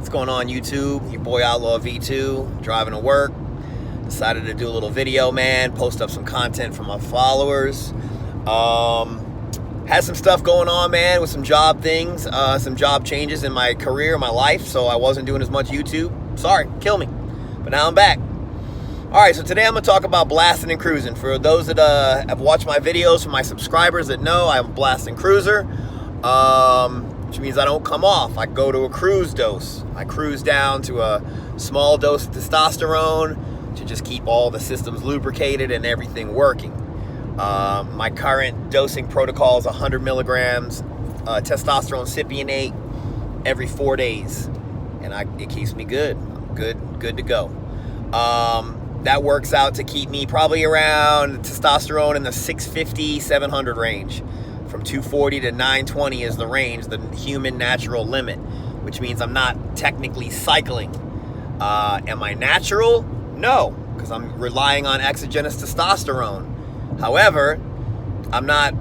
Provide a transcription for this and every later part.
What's going on, YouTube? Your boy Outlaw V2, driving to work. Decided to do a little video, man. Post up some content for my followers. Had some stuff going on, man, with some job things, some job changes in my career, my life, so I wasn't doing as much YouTube. Sorry, kill me. But now I'm back. All right, so today I'm going to talk about blasting and cruising. For those that have watched my videos, for my subscribers that know, I'm a blasting cruiser, which means I don't come off. I go to a cruise dose. I cruise down to a small dose of testosterone to just keep all the systems lubricated and everything working. My current dosing protocol is 100 milligrams testosterone cypionate every 4 days, and it keeps me good. I'm good to go. That works out to keep me probably around testosterone in the 650, 700 range. From 240 to 920 is the range, the human natural limit, which means I'm not technically cycling. Am I natural? No, because I'm relying on exogenous testosterone. However, I'm not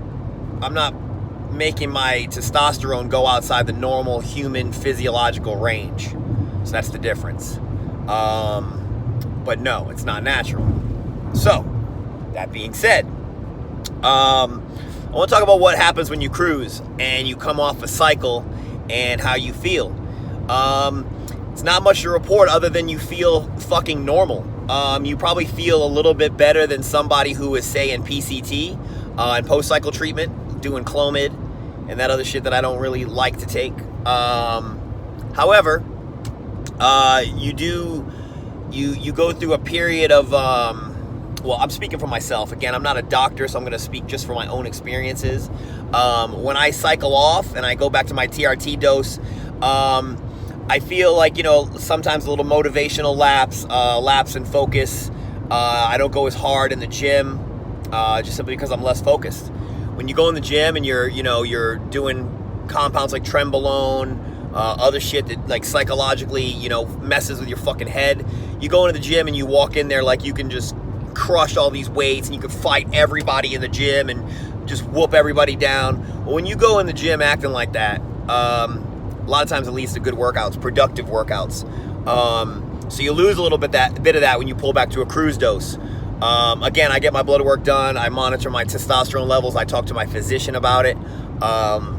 making my testosterone go outside the normal human physiological range. So that's the difference. But no, it's not natural. So, that being said, I want to talk about what happens when you cruise and you come off a cycle and how you feel. It's not much to report other than you feel fucking normal. You probably feel a little bit better than somebody who is, say, in PCT and post-cycle treatment, doing Clomid and that other shit that I don't really like to take. However, you go through a period of, well, I'm speaking for myself. Again, I'm not a doctor, so I'm going to speak just for my own experiences. When I cycle off and I go back to my TRT dose, I feel like, sometimes a little motivational lapse in focus. I don't go as hard in the gym, just simply because I'm less focused. When you go in the gym and you're doing compounds like trenbolone, other shit that like psychologically, messes with your fucking head. You go into the gym and you walk in there like you can just crush all these weights and you can fight everybody in the gym and just whoop everybody down. Well, when you go in the gym acting like that, a lot of times it leads to good workouts, productive workouts. So you lose a little bit of that when you pull back to a cruise dose. Again, I get my blood work done. I monitor my testosterone levels. I talk to my physician about it.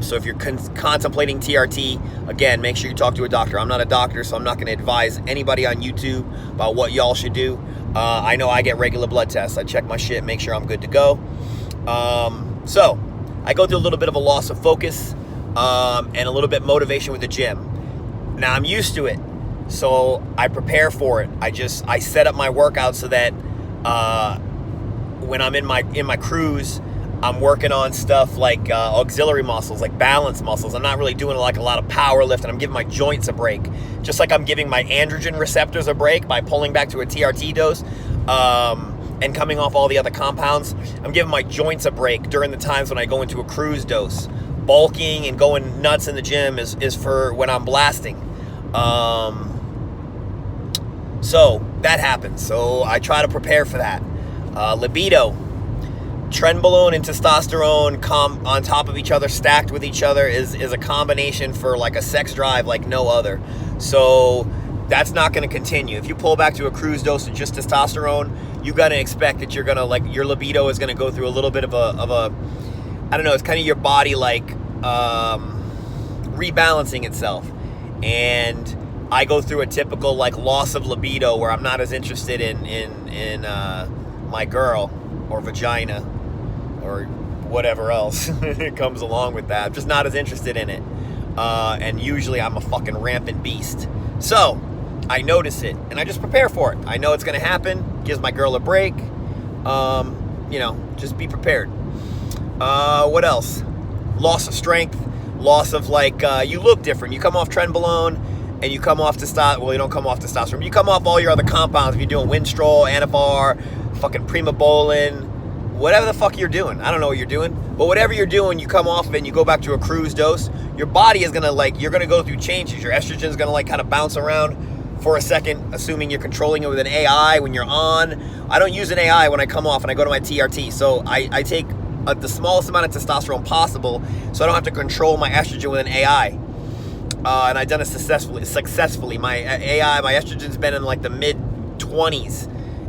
So if you're contemplating TRT, again, make sure you talk to a doctor. I'm not a doctor, so I'm not going to advise anybody on YouTube about what y'all should do. I know I get regular blood tests. I check my shit, make sure I'm good to go. So I go through a little bit of a loss of focus and a little bit motivation with the gym. Now I'm used to it, so I prepare for it. I set up my workout so that when I'm in my cruise, I'm working on stuff like auxiliary muscles, like balance muscles. I'm not really doing like a lot of power lift, and I'm giving my joints a break. Just like I'm giving my androgen receptors a break by pulling back to a TRT dose and coming off all the other compounds. I'm giving my joints a break during the times when I go into a cruise dose. Bulking and going nuts in the gym is for when I'm blasting. So that happens. So I try to prepare for that. Libido. Trenbolone and testosterone on top of each other, stacked with each other, is a combination for like a sex drive like no other. So that's not going to continue. If you pull back to a cruise dose of just testosterone, you got to expect that you're going to your libido is going to go through a little bit of a I don't know, it's kind of your body like rebalancing itself. And I go through a typical like loss of libido where I'm not as interested in my girl or vagina or whatever else comes along with that. I'm just not as interested in it. And usually I'm a fucking rampant beast. So I notice it and I just prepare for it. I know it's going to happen. Gives my girl a break. Just be prepared. What else? Loss of strength. Loss of you look different. You come off trenbolone and you come off testosterone. Well, you don't come off testosterone. You come off all your other compounds. If you're doing Winstrol, Anavar, fucking Primobolan, whatever the fuck you're doing. I don't know what you're doing. But whatever you're doing, you come off of it and you go back to a cruise dose. Your body is going to you're going to go through changes. Your estrogen is going to kind of bounce around for a second, assuming you're controlling it with an AI when you're on. I don't use an AI when I come off and I go to my TRT. So I take the smallest amount of testosterone possible so I don't have to control my estrogen with an AI. and I've done it successfully. My my estrogen's been in like the mid-20s,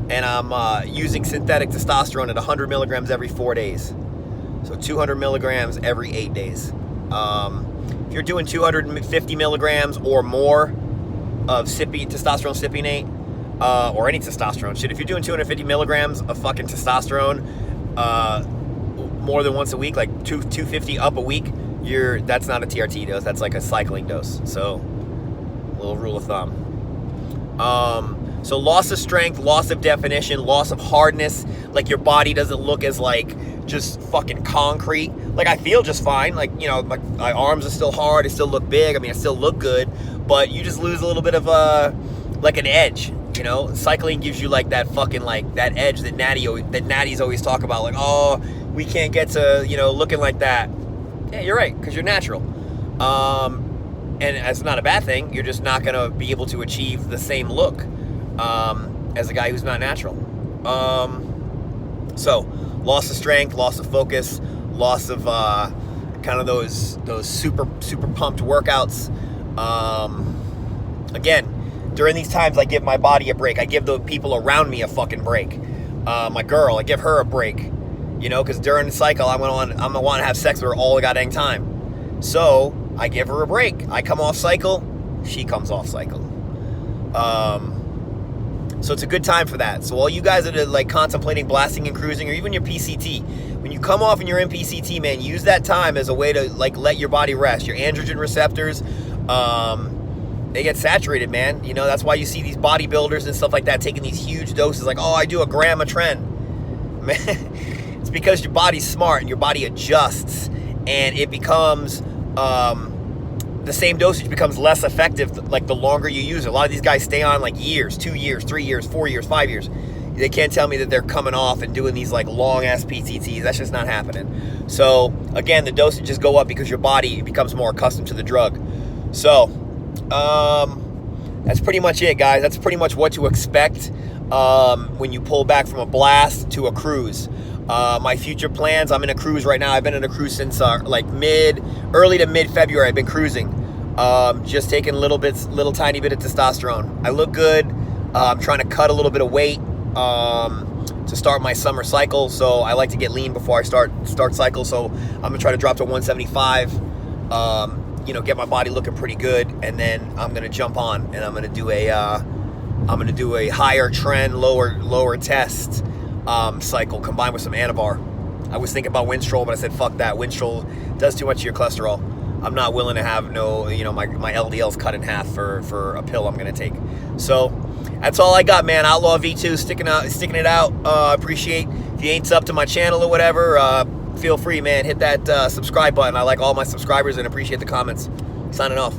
and I'm using synthetic testosterone at 100 milligrams every 4 days. So 200 milligrams every 8 days. If you're doing 250 milligrams or more of testosterone cypionate, or any testosterone shit, if you're doing 250 milligrams of fucking testosterone more than once a week, like 250 up a week, that's not a TRT dose, that's like a cycling dose. So, little rule of thumb. So loss of strength, loss of definition, loss of hardness, like your body doesn't look as like just fucking concrete. Like I feel just fine, like, you know, my arms are still hard, I still look big, I mean I still look good, but you just lose a little bit of like an edge. You know, cycling gives you like that fucking like that edge that natties always talk about, like, oh, we can't get to, you know, looking like that. Yeah, you're right, because you're natural. And it's not a bad thing. You're just not gonna be able to achieve the same look as a guy who's not natural. So loss of strength, loss of focus, loss of kind of those super pumped workouts. Again, during these times, I give my body a break. I give the people around me a fucking break. My girl, I give her a break. You know, because during the cycle, I'm gonna want to have sex with her all the goddamn time. So I give her a break. I come off cycle, she comes off cycle. So it's a good time for that. So all you guys that are like contemplating blasting and cruising, or even your PCT, when you come off and you're in PCT, man, use that time as a way to like let your body rest. Your androgen receptors, they get saturated, man. You know, that's why you see these bodybuilders and stuff like that taking these huge doses, like, oh, I do a gram a tren. Man, it's because your body's smart and your body adjusts, and it becomes the same dosage becomes less effective like the longer you use it. A lot of these guys stay on like years, 2 years, 3 years, 4 years, 5 years. They can't tell me that they're coming off and doing these like long ass PCTs. That's just not happening. So again, the dosages go up because your body becomes more accustomed to the drug. So that's pretty much it, guys. That's pretty much what to expect when you pull back from a blast to a cruise. My future plans, I'm in a cruise right now. I've been in a cruise since like early to mid-February. I've been cruising, just taking little tiny bit of testosterone. I look good. I'm trying to cut a little bit of weight to start my summer cycle. So I like to get lean before I start cycle. So I'm gonna try to drop to 175. You know, get my body looking pretty good, and then I'm gonna jump on and I'm gonna do a higher trend, lower test cycle combined with some Anavar. I was thinking about Winstrol, but I said fuck that. Winstrol does too much to your cholesterol. I'm not willing to have my LDL's cut in half for a pill I'm gonna take. So that's all I got, man. Outlaw V2 sticking it out. Appreciate if you ain't sub to my channel or whatever. Feel free, man. Hit that subscribe button. I like all my subscribers and appreciate the comments. Signing off.